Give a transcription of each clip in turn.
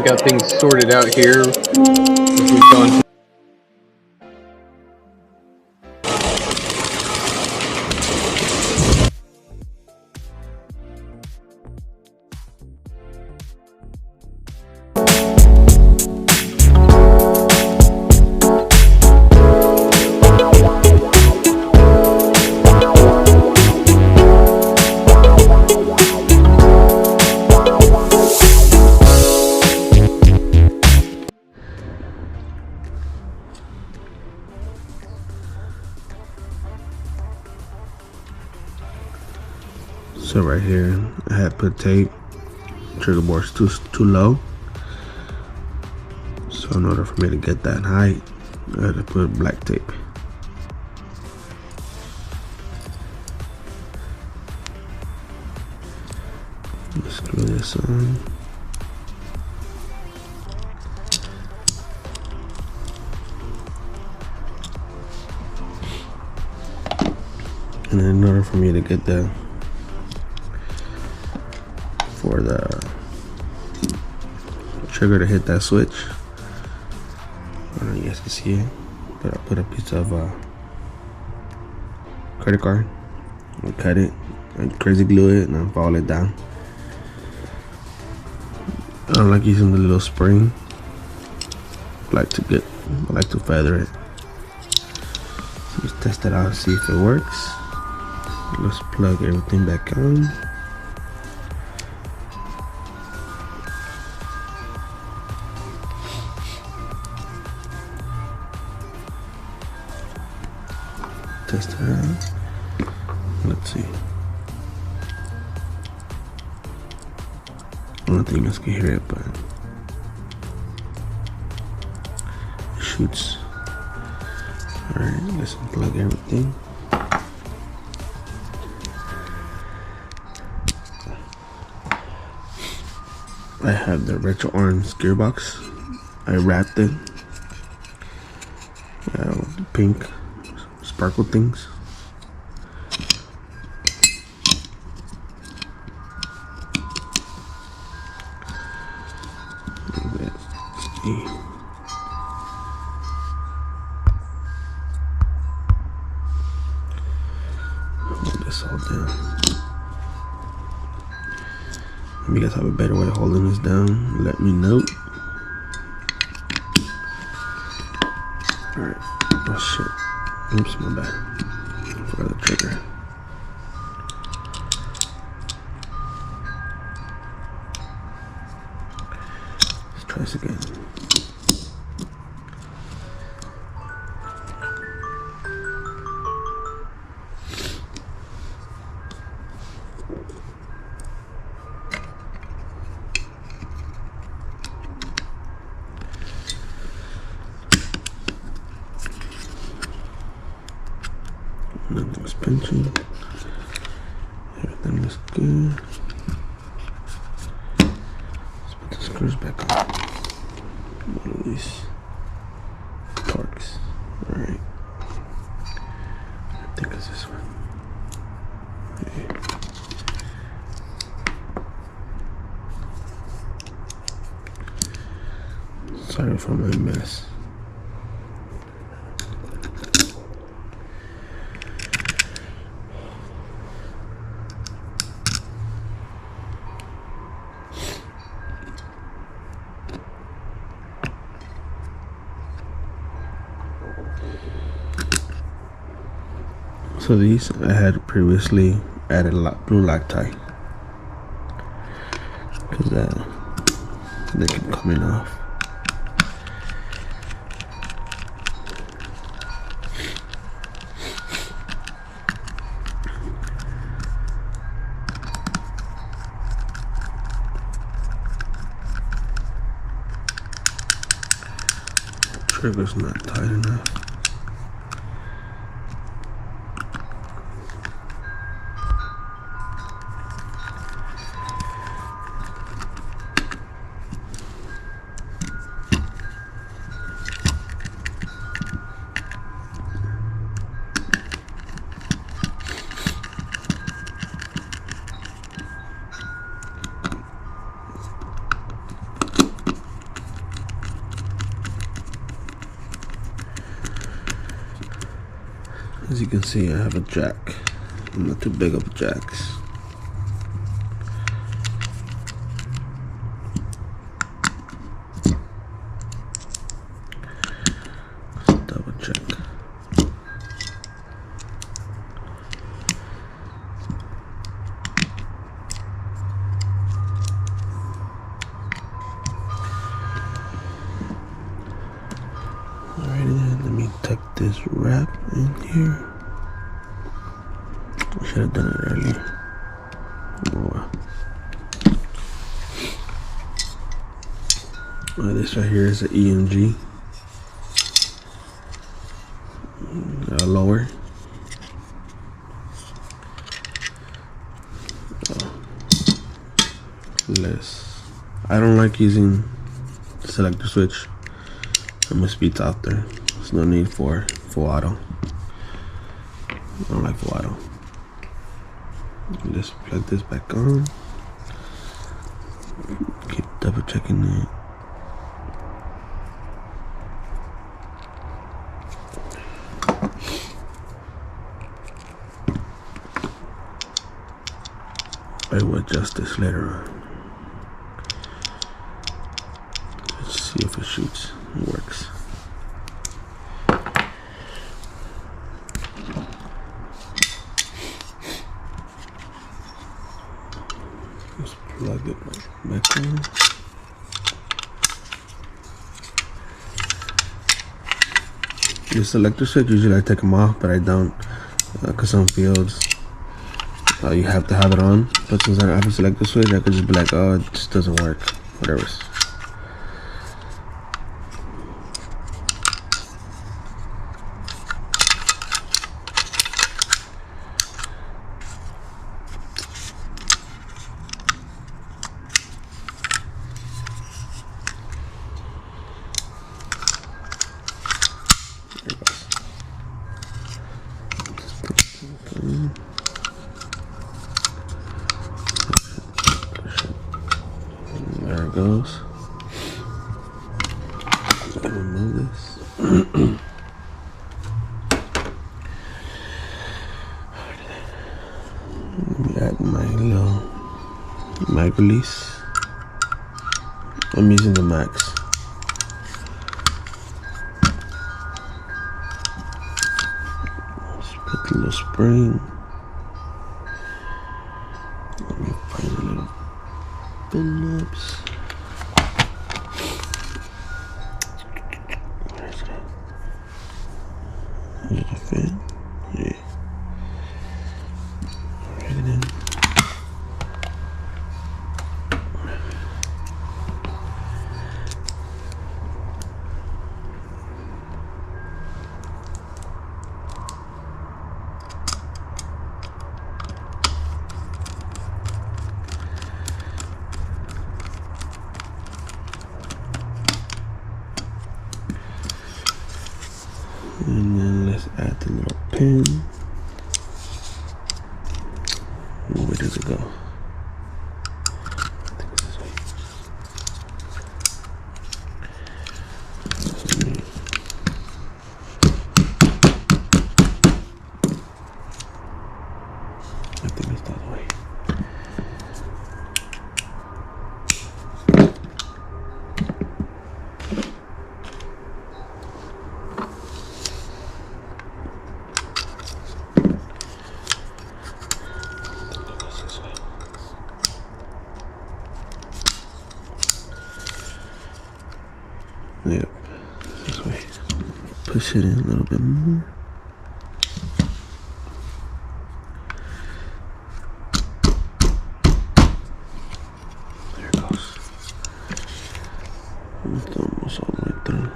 got things sorted out here. We've gone So right here, I had put tape. Trigger board's too low. So in order for me to get that height, I had to put black tape. Let's screw this on. And then in order for me to get for the trigger to hit that switch, I don't know if you guys can see it, but I put a piece of credit card and cut it and crazy glue it and then fall it down. I don't like using the little spring. I like to feather it. So let's test it out and see if it works. Let's plug everything back on. Test it out. Let's see. I don't think you guys can hear it, but it shoots. Alright, let's unplug everything. I have the retro orange gearbox. I wrapped it. Pink sparkle things. Let's see. Hold this all down. If you guys have a better way of holding this down, let me know. Alright. Oh shit. Oops, my bad. I forgot the trigger. Let's try this again. Nothing's pinching. Everything looks good. Let's put the screws back on. One of these Torx. Alright. I think it's this one. Okay. Sorry for my mess. So these I had previously added blue Loctite because they keep coming off. Trigger's not tight enough. As you can see, I have a jack. I'm not too big of jacks. Let's double check. Alrighty then, let me tuck this wrap in here. I should have done it earlier. Oh, well. This right here is an EMG. Lower. Less. I don't like using the selector switch. My speed's out there. There's no need for full auto. I don't like full auto. Just plug this back on. Keep double checking it. I will adjust this later on. Let's see if it shoots. It works. Just plug it back in. The selector switch, usually I take them off, but I don't, because some fields you have to have it on. But since I don't have a selector switch, I could just be like, oh, it just doesn't work. Whatever. There it goes. Remove this. Let me add my little mag release. I'm using the max. Let's put a little spring. Let me find a little Phillips. Where's it at? Is it a fit? Yeah. Alright then. And then let's add the little pin. Where does it go? I think it's this way. I think it's that way. Yep, this way. Push it in a little bit more. There it goes. It's almost all the way through.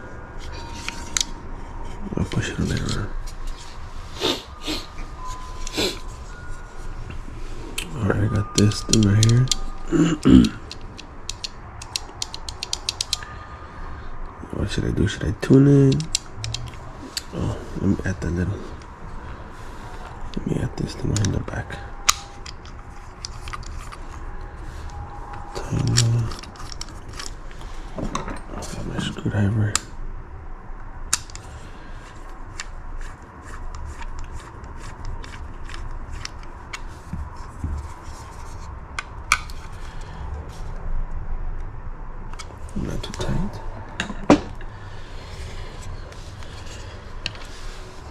I'll push it a little around. Alright, I got this thing right here. What should I do? Should I tune it? Oh, let me add that little. Let me add this thing right in the back. Tiny. Got my screwdriver. Not too tight.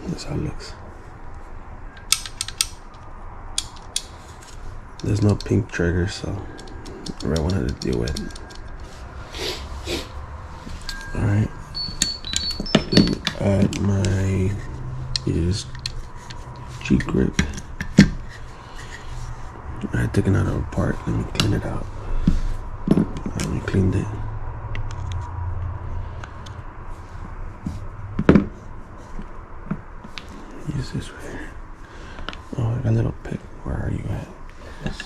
That's how it looks. There's no pink trigger, so the red one had to deal with. Alright. Let me add my G grip. I had taken it out apart. Let me clean it out. Let me cleaned it. Use this right here. Oh, I got a little pick. Where are you at? Yes.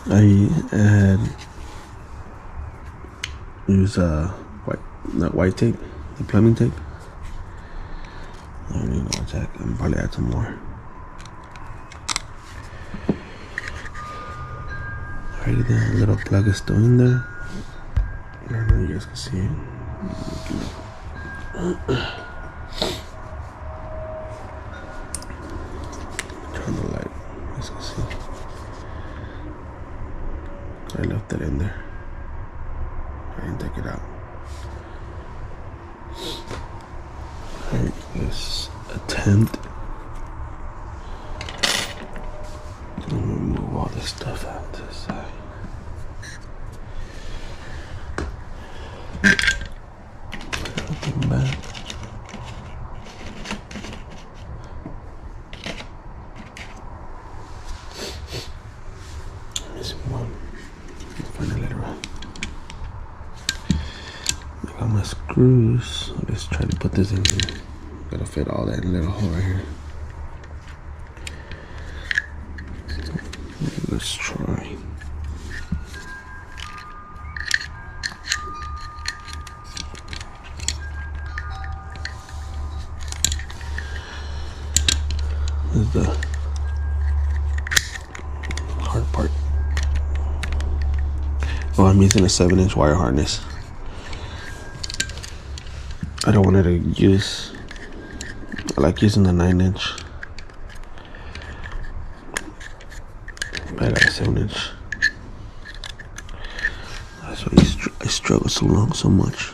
I use white tape, the plumbing tape. I don't even know what's that. I'm probably add some more. Alrighty then, a little plug is still in there. I don't know if you guys can see it. Turn the light, you guys can see. I left that in there. I didn't take it out. Alright, let's attempt to remove all this stuff out to the side. Everything back. Missing one. Find it later on. I got my screws. Let's try to put this in here. Gotta fit all that little hole right here. Let's try. This is the hard part. Oh, I'm using a 7-inch wire harness. I don't want it to use. I like using the 9-inch. But I got a 7-inch. That's why I struggle so much.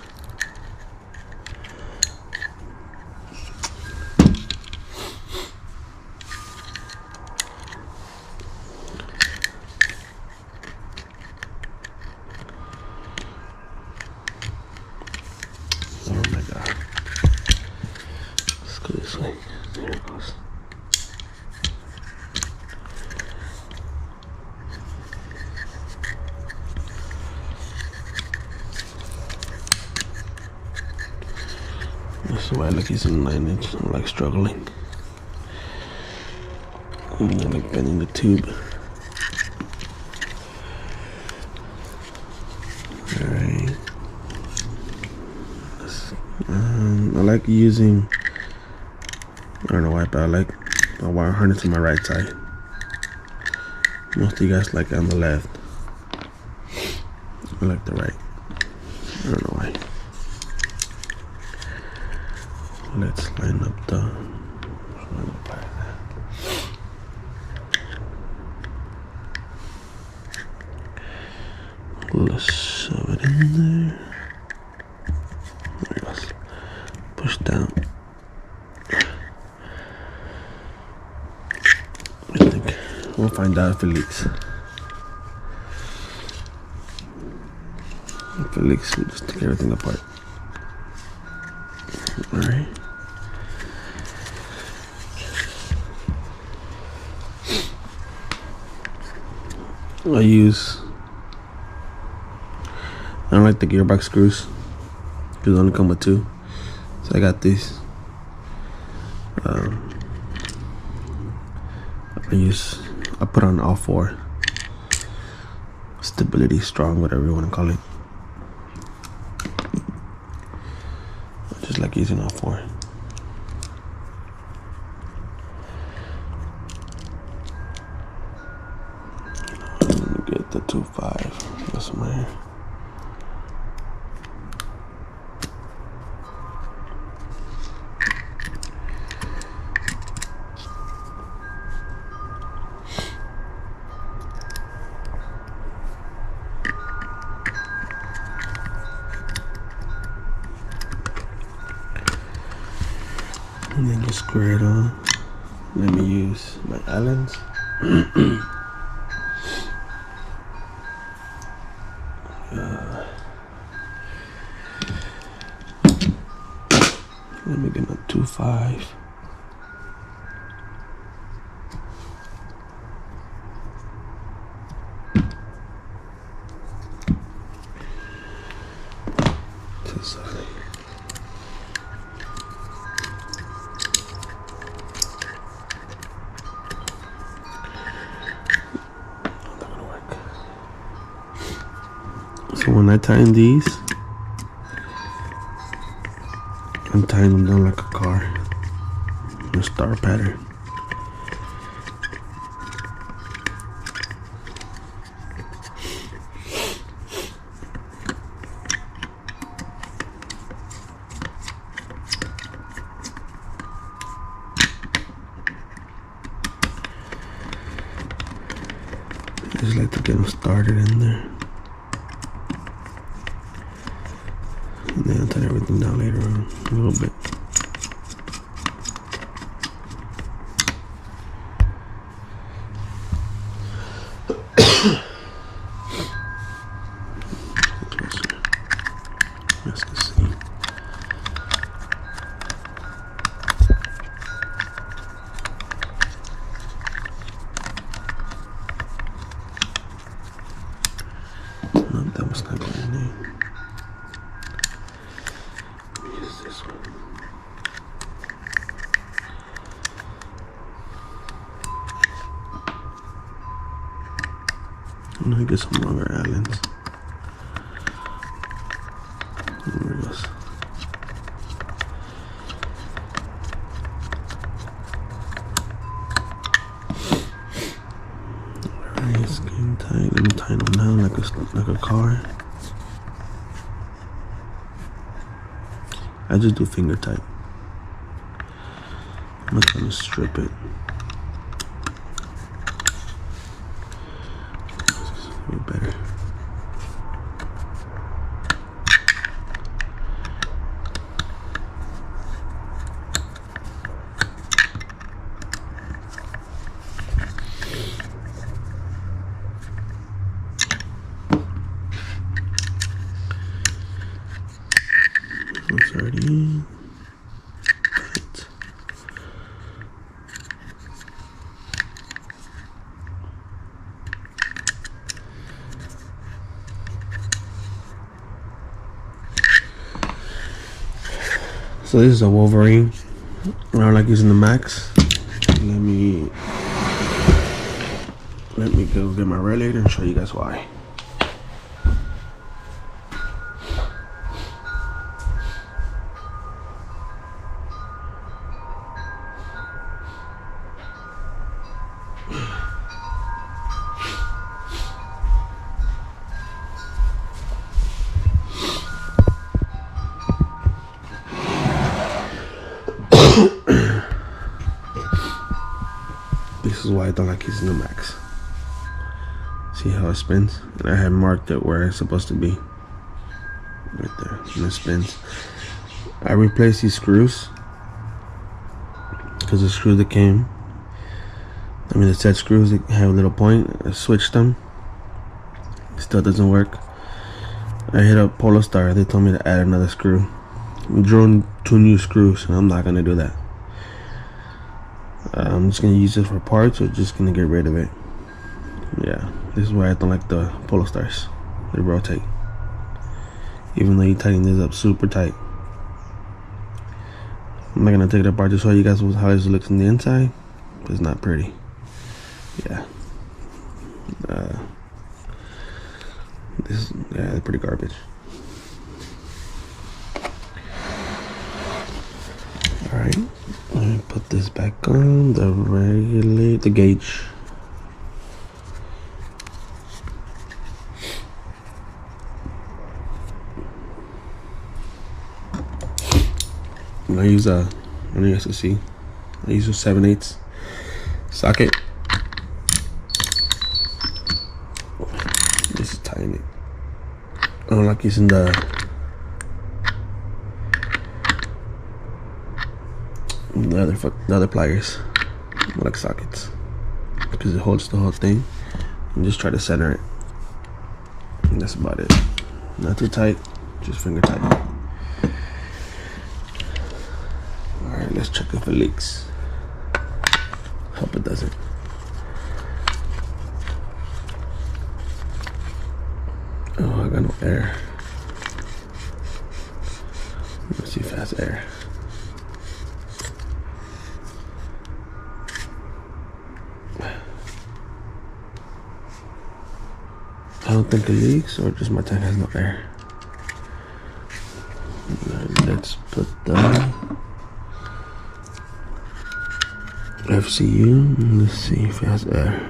Oh my god. Let's go this way. There it goes. This is why I like using 9-inch. I'm like struggling. And I like bending the tube. Alright. I like using, I don't know why, but I like a wire harness on my right side. Most of you guys like it on the left. I like the right. I don't know why. Let's line up the. Let's shove it in there. There it goes. Push down. I think we'll find out if it leaks. If it leaks, we'll just take everything apart. Alright. I don't like the gearbox screws because they only come with 2, so I got these. I put on all 4. Stability, strong, whatever you want to call it. I just like using all 4. Get the 2.5. That's my hair. And then just square it on. Let me use my Allen's. Let me get my 2.5. To the side. So when I tighten these, I'm tying them down like a car, a star pattern. I just like to get them started in there. And then I'll tie everything down later on a little bit. Let's go see. No, that was not going in there. This one. I'm gonna get some longer Allens. There it goes. Alright, it's getting tight. Let me tie them down like a car. I just do finger tight. I'm not gonna strip it. Way better. It's already in. Right. So this is a Wolverine. I don't like using the Max. Let me go get my radiator and show you guys why. This is why I don't like using the Max. See how it spins? And I had marked it where it's supposed to be. Right there. And it spins. I replaced these screws because the screws that came, the set screws that have a little point, I switched them. It still doesn't work. I hit up Polestar. They told me to add another screw. I drew 2 new screws, and I'm not gonna do that. I'm just gonna use it for parts, or just gonna get rid of it. Yeah, this is why I don't like the Polestars. They rotate, even though you tighten this up super tight. I'm not gonna take it apart to show you guys how this looks on the inside. It's not pretty. Yeah. They're pretty garbage. All right. Let me put this back on the gauge. I use I don't know you guys can see. I use a 7/8 socket. Just tighten it. I don't like using the other pliers. I like sockets because it holds the whole thing. And just try to center it. And that's about it. Not too tight, just finger tight. Alright, let's check if it leaks. Hope it doesn't. Oh, I got no air. Let's see if it has air. I don't think it leaks, or just my tank has no air. Let's put the FCU. Let's see if it has air.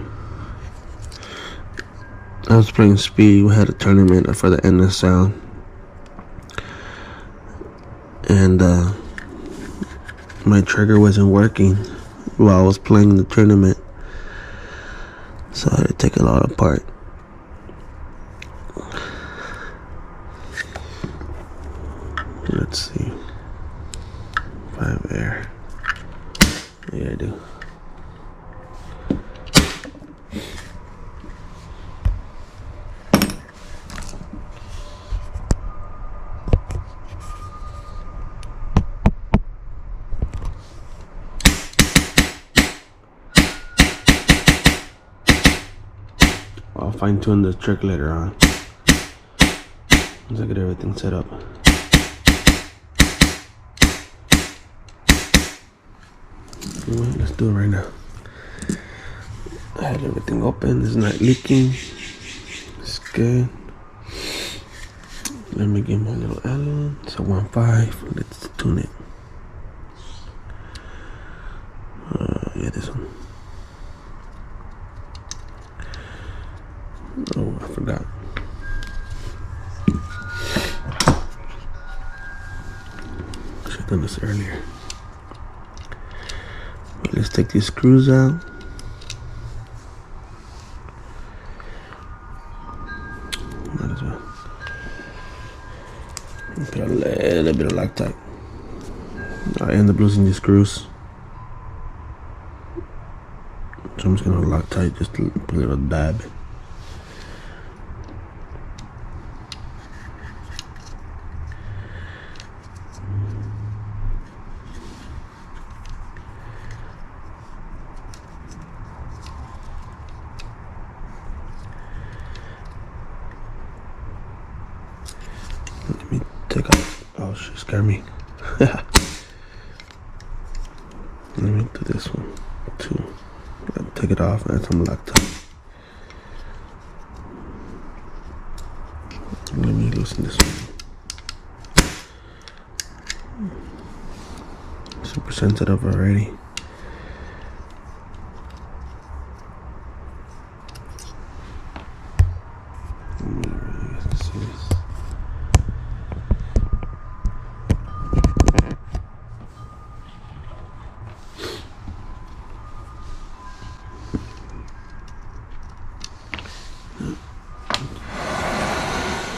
I was playing Speed. We had a tournament for the NSL, and my trigger wasn't working while I was playing the tournament, so I had to take it all apart. Let's see if I have air. Yeah, I do. I'll fine tune the trick later on once I get everything set up. Let's do it right now. I had everything open. It's not leaking. It's good. Let me get my little Allen. It's a 1.5. Let's tune it. Yeah, this one. Oh, I forgot. Should have done this earlier. Let's take these screws out. Might as well. Put a little bit of Loctite. I end up losing these screws, so I'm just gonna Loctite just to put a little dab. Let me take off. Oh, she scared me. Let me do this one too. Take it off and some Loctite. Let me loosen this one. Super sensitive already.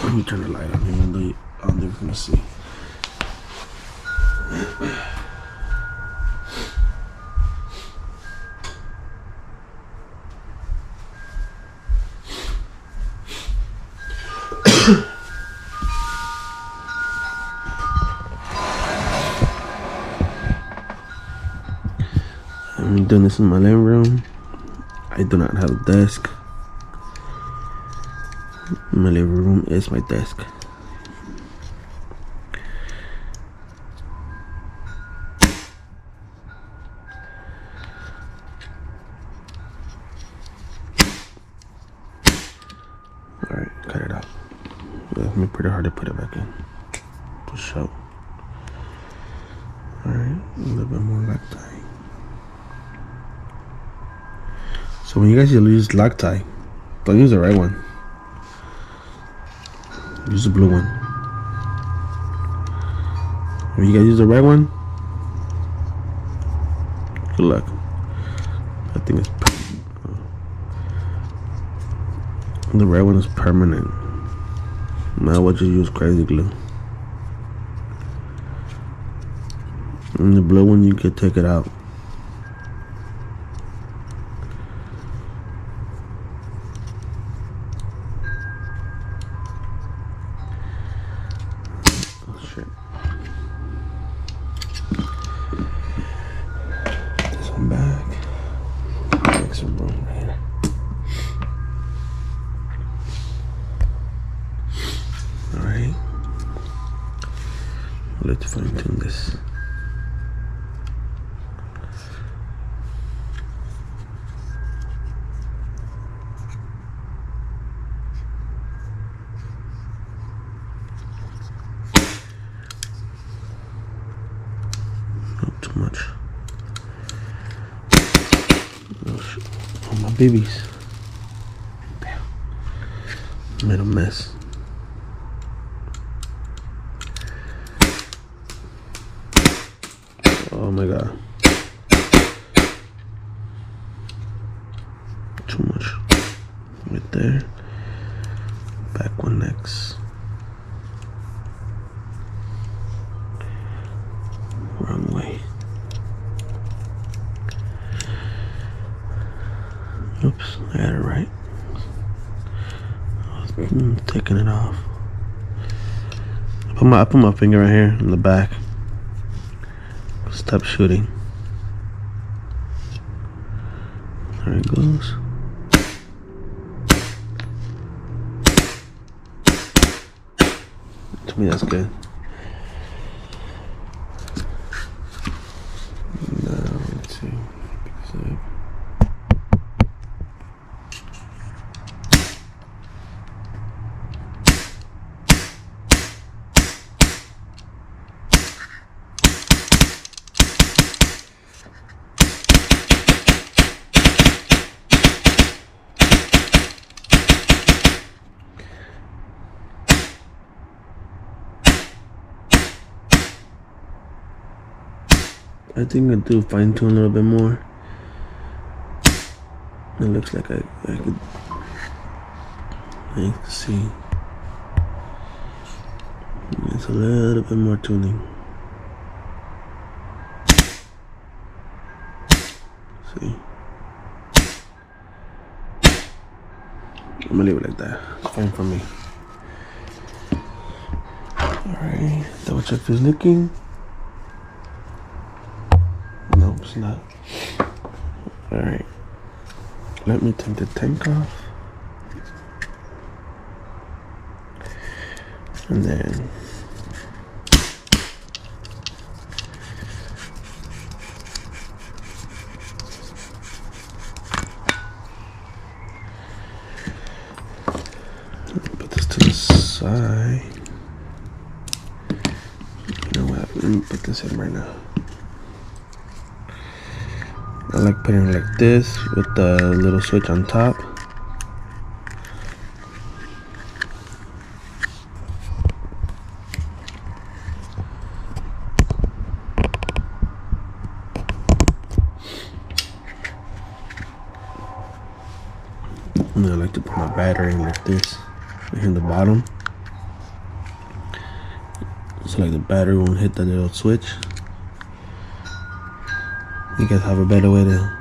Let me turn the light on even though I don't think we're gonna see. I'm doing this in my living room. I do not have a desk. My living room is my desk. Alright, cut it out. It's me pretty hard to put it back in to show. Alright, a little bit more Loctite. So when you guys use Loctite, don't use the right one. Use the blue one. When you guys use the red one, Good luck. I think it's the red one is permanent. Now what you use crazy glue. And the blue one you can take it out. Oh shit. This one back. Make some room right here. Alright. Let's fine tune this. Not too much. Oh shit. Oh my babies. Damn. Made a mess. Oh my god. Too much. Right there. Back one next. Wrong way. Oops, I got it right. I was taking it off. I put my finger right here in the back. Stop shooting. There it goes. To me, that's good. Now, let's see. Pick this up. I think I do fine tune a little bit more. It looks like I could see. It's a little bit more tuning. See? I'm gonna leave it like that. It's fine for me. Alright, double check if it's leaking. No, it's not. Alright. Let me take the tank off. And then put this to the side. You know what? Let me put this in right now. I like putting it like this with the little switch on top. And I like to put my battery like this right here in the bottom. So like the battery won't hit that little switch. You guys have a better way to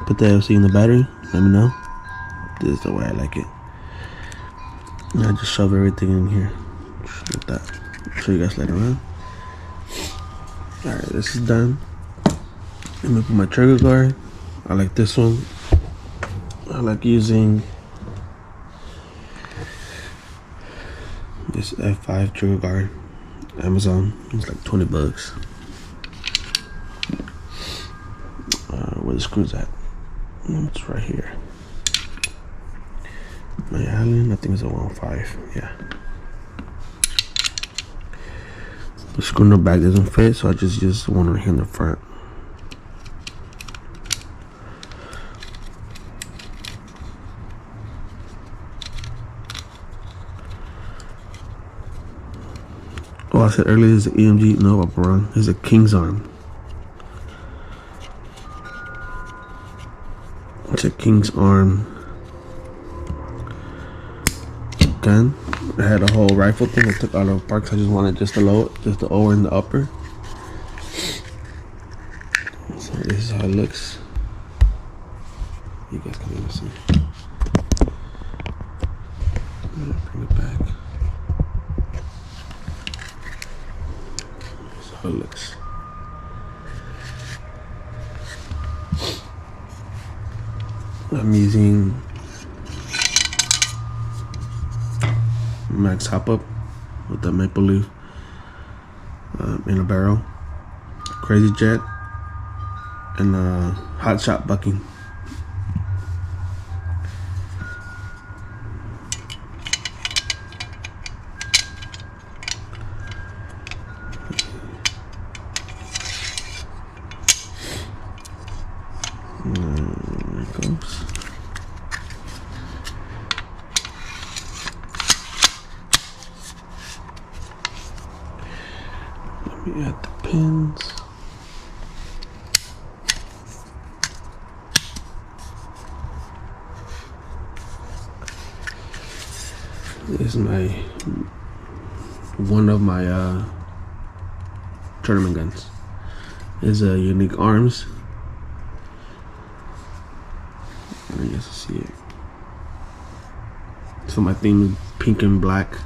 put the LC in the battery? Let me know. This is the way I like it. And I just shove everything in here. Just like that. I'll show you guys later on. Alright, this is done. Let me put my trigger guard. I like this one. I like using this F5 trigger guard. Amazon. It's like 20 bucks. Where the screws at? It's right here. My Allen, I think it's a 1.5. Yeah. The screw in the back doesn't fit, so I just use one right here in the front. Oh, I said earlier this is an EMG. No, I'm wrong. It's a King's Arm. It's a King's Arm gun. I had a whole rifle thing. I took out of the parks. I just wanted just the lower and the upper. So this is how it looks. You guys can even see. I'm gonna bring it back. This is how it looks. I'm using Max Hop Up with the Maple Leaf in a barrel, Crazy Jet, and Hot Shot bucking. There it goes. Let me add the pins. This is one of my tournament guns. It's a Unique Arms. I guess you see it. So my theme is pink and black.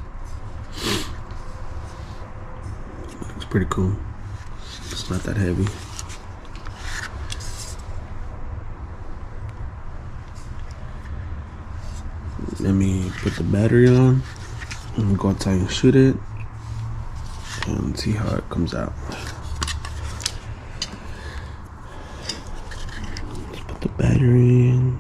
It's pretty cool. It's not that heavy. Let me put the battery on and go outside and shoot it and see how it comes out. Let's put the battery in.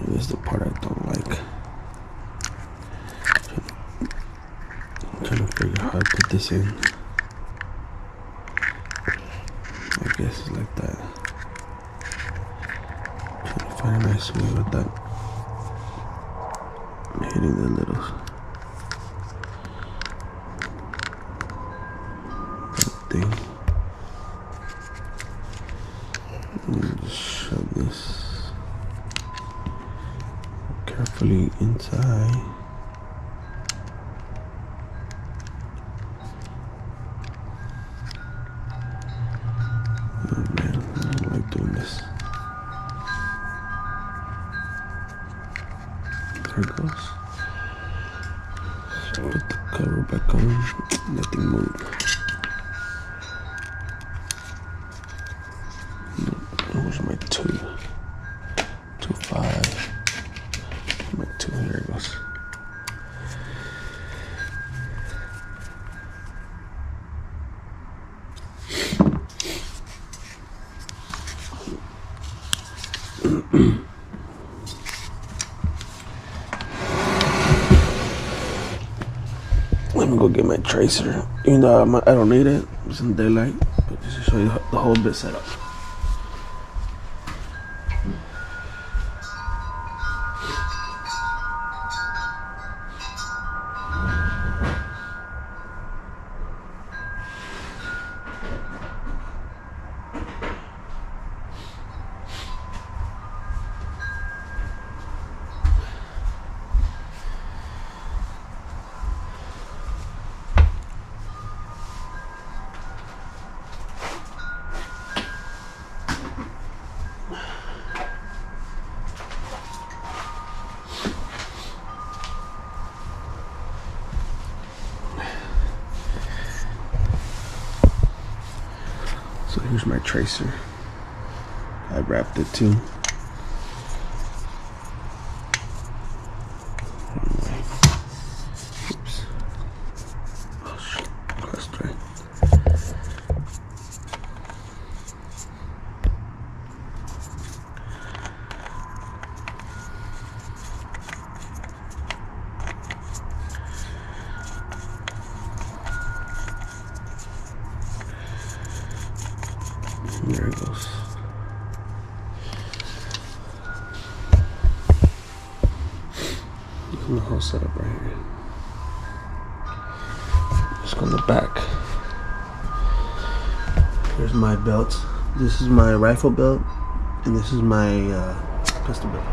This is the part I don't like. I'm trying to figure out how to put this in. I guess it's like that. I'm trying to find a nice way with that. Hitting the little thing. And just shove this carefully inside. Oh man, I don't like doing this. There it goes. Put the cover back on. Nothing moved. Where's my 2.5? My 2, here it goes. Let me go get my tracer. Even though I don't need it, it's in daylight, but just to show you the whole bit setup. So here's my tracer. I wrapped it too. Anyway. Oops. Oh shit. That's right. There it goes. setup right here. Just on the back. Here's my belt. This is my rifle belt, and this is my pistol belt.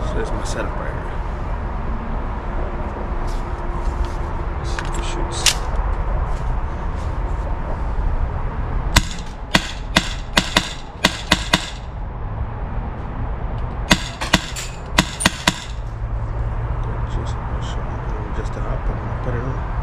So there's my setup right here. Let's see if it shoots. Just to hop on, put it on.